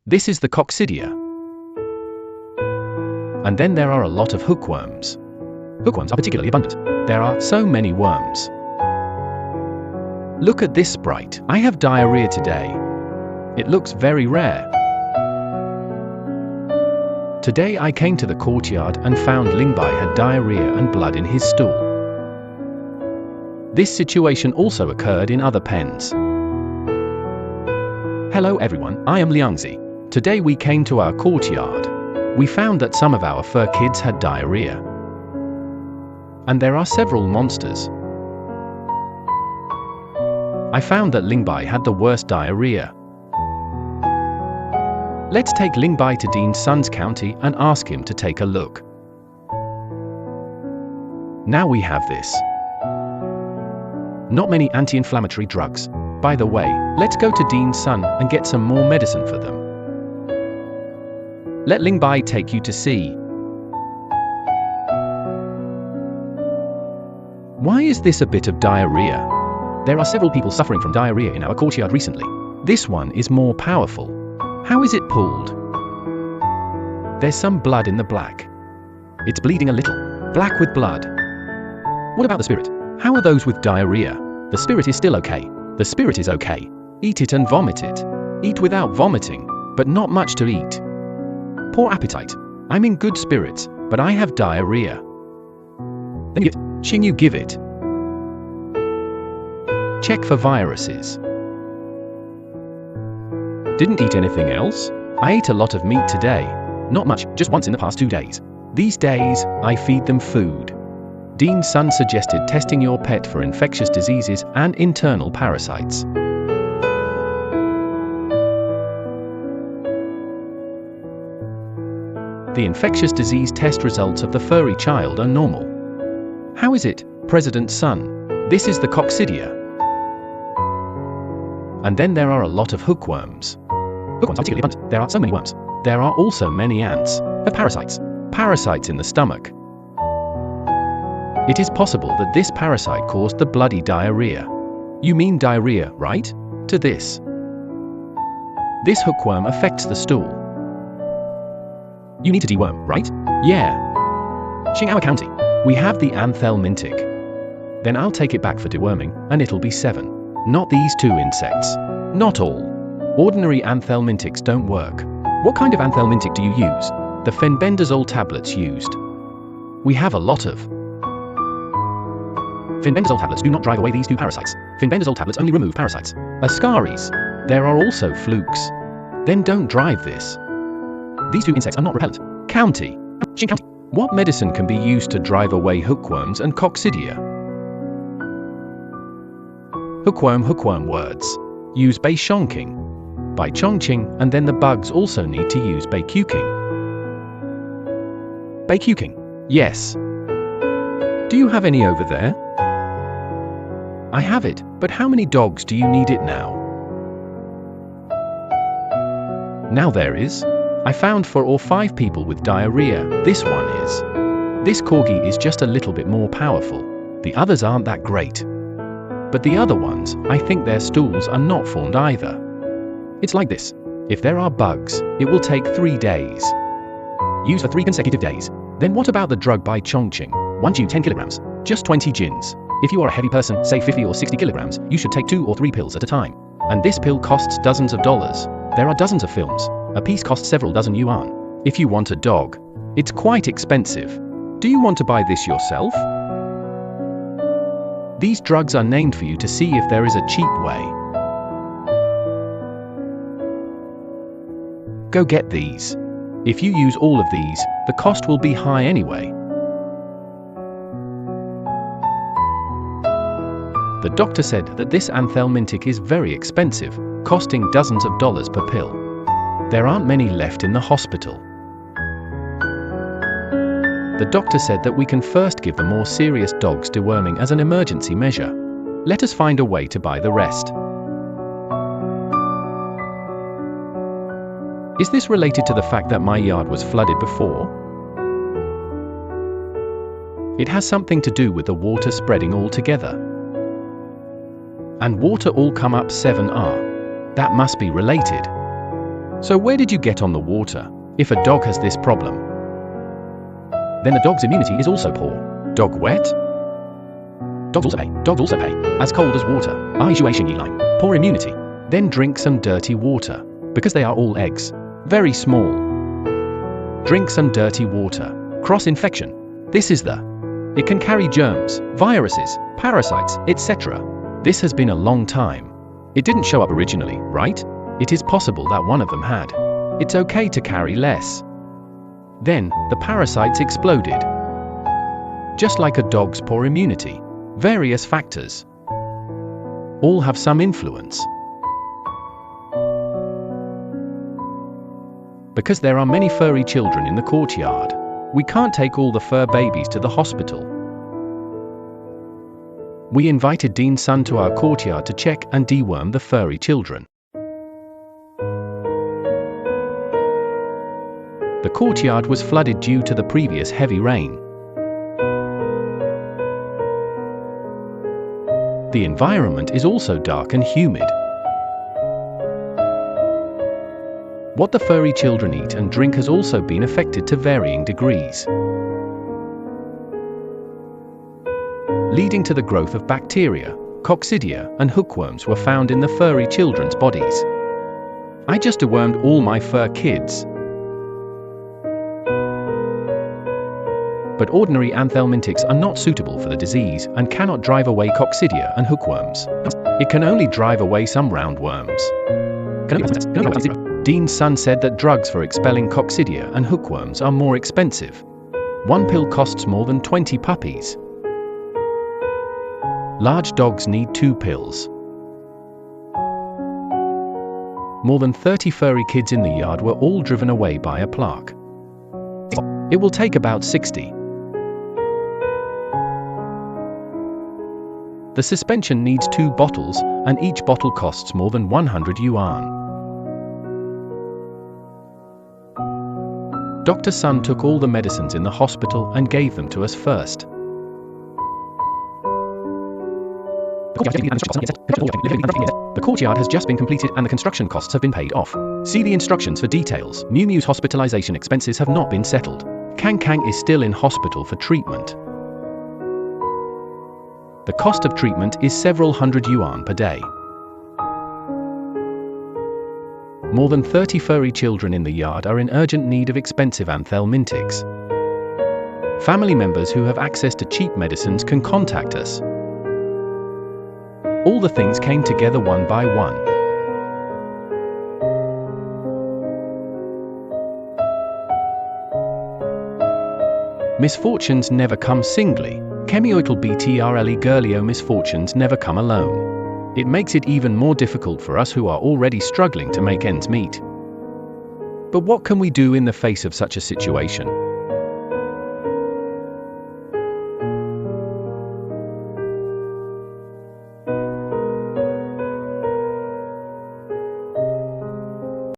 This is the coccidia. And then there are a lot of hookworms. Hookworms are particularly abundant. There are so many worms. Look at this sprite. I have diarrhea today. It looks very rare. Today I came to the courtyard and found Lingbai had diarrhea and blood in his stool. This situation also occurred in other pens. Hello everyone, I am Liangzi. Today we came to our courtyard. We found that some of our fur kids had diarrhea. And there are several monsters. I found that Lingbai had the worst diarrhea. Let's take Lingbai to Dean Sun's county and ask him to take a look. Now we have this. Not many anti-inflammatory drugs. By the way, let's go to Dean Sun and get some more medicine for them. Let Lingbai take you to see. Why is this a bit of diarrhea? There are several people suffering from diarrhea in our courtyard recently. This one is more powerful. How is it pulled? There's some blood in the black. It's bleeding a little. Black with blood. What about the spirit? How are those with diarrhea? The spirit is still okay. The spirit is okay. Eat it and vomit it. Eat without vomiting, but not much to eat. Poor appetite. I'm in good spirits, but I have diarrhea. Then give it. Xing you give it. Check for viruses. Didn't eat anything else? I ate a lot of meat today. Not much, just once in the past 2 days. These days, I feed them food. Dean Sun suggested testing your pet for infectious diseases and internal parasites. The infectious disease test results of the furry child are normal. How is it, President Sun? This is the coccidia. And then there are a lot of hookworms. Hookworms are particularly abundant. There are so many worms. There are also many ants. Of parasites. Parasites in the stomach. It is possible that this parasite caused the bloody diarrhea. You mean diarrhea, right? To this. This hookworm affects the stool. You need to deworm, right? Yeah. Xing County. We have the anthelmintic. Then I'll take it back for deworming, and it'll be 7. Not these 2 insects. Not all. Ordinary anthelmintics don't work. What kind of anthelmintic do you use? The fenbendazole tablets used. We have a lot of. Fenbendazole tablets do not drive away these 2 parasites. Fenbendazole tablets only remove parasites. Ascaris. There are also flukes. Then don't drive this. These 2 insects are not repellent. County. Xing County. What medicine can be used to drive away hookworms and coccidia? Hookworm words. Use Bei Shongqing. By Chongqing, and then the bugs also need to use Bei Qing. Bei Qing. Yes. Do you have any over there? I have it, but how many dogs do you need it now? Now there is. I found 4 or 5 people with diarrhea. This one is. This corgi is just a little bit more powerful. The others aren't that great. But the other ones, I think their stools are not formed either. It's like this. If there are bugs, it will take 3 days. Use for 3 consecutive days. Then what about the drug by Chongqing? 1 tube 10 kilograms. Just 20 jins. If you are a heavy person, say 50 or 60 kilograms, you should take 2 or 3 pills at a time. And this pill costs dozens of dollars. There are dozens of films. A piece costs several dozen yuan. If you want a dog, it's quite expensive. Do you want to buy this yourself? These drugs are named for you to see if there is a cheap way. Go get these. If you use all of these, the cost will be high anyway. The doctor said that this anthelmintic is very expensive, costing dozens of dollars per pill. There aren't many left in the hospital. The doctor said that we can first give the more serious dogs deworming as an emergency measure. Let us find a way to buy the rest. Is this related to the fact that my yard was flooded before? It has something to do with the water spreading all together. And water all come up 7R. That must be related. So where did you get on the water? If a dog has this problem, then the dog's immunity is also poor. Dog wet? Dogs also pay. As cold as water. Poor immunity. Then drink some dirty water. Because they are all eggs. Very small. Drink some dirty water. Cross-infection. This is it can carry germs, viruses, parasites, etc. This has been a long time. It didn't show up originally, right? It is possible that one of them had. It's okay to carry less. Then, the parasites exploded. Just like a dog's poor immunity. Various factors. All have some influence. Because there are many furry children in the courtyard, we can't take all the fur babies to the hospital. We invited Dean's son to our courtyard to check and deworm the furry children. The courtyard was flooded due to the previous heavy rain. The environment is also dark and humid. What the furry children eat and drink has also been affected to varying degrees, leading to the growth of bacteria, coccidia, and hookworms were found in the furry children's bodies. I just dewormed all my fur kids. But ordinary anthelmintics are not suitable for the disease and cannot drive away coccidia and hookworms. It can only drive away some roundworms. Dean's son said that drugs for expelling coccidia and hookworms are more expensive. One pill costs more than 20 puppies. Large dogs need 2 pills. More than 30 furry kids in the yard were all driven away by a plaque. It will take about 60. The suspension needs 2 bottles, and each bottle costs more than 100 yuan. Dr. Sun took all the medicines in the hospital and gave them to us first. The courtyard has just been completed and the construction costs have been paid off. See the instructions for details. Miu Miu's hospitalization expenses have not been settled. Kang Kang is still in hospital for treatment. The cost of treatment is several hundred yuan per day. More than 30 furry children in the yard are in urgent need of expensive anthelmintics. Family members who have access to cheap medicines can contact us. All the things came together one by one. Misfortunes never come singly. Chemioital BTRLE girlio misfortunes never come alone. It makes it even more difficult for us who are already struggling to make ends meet. But what can we do in the face of such a situation?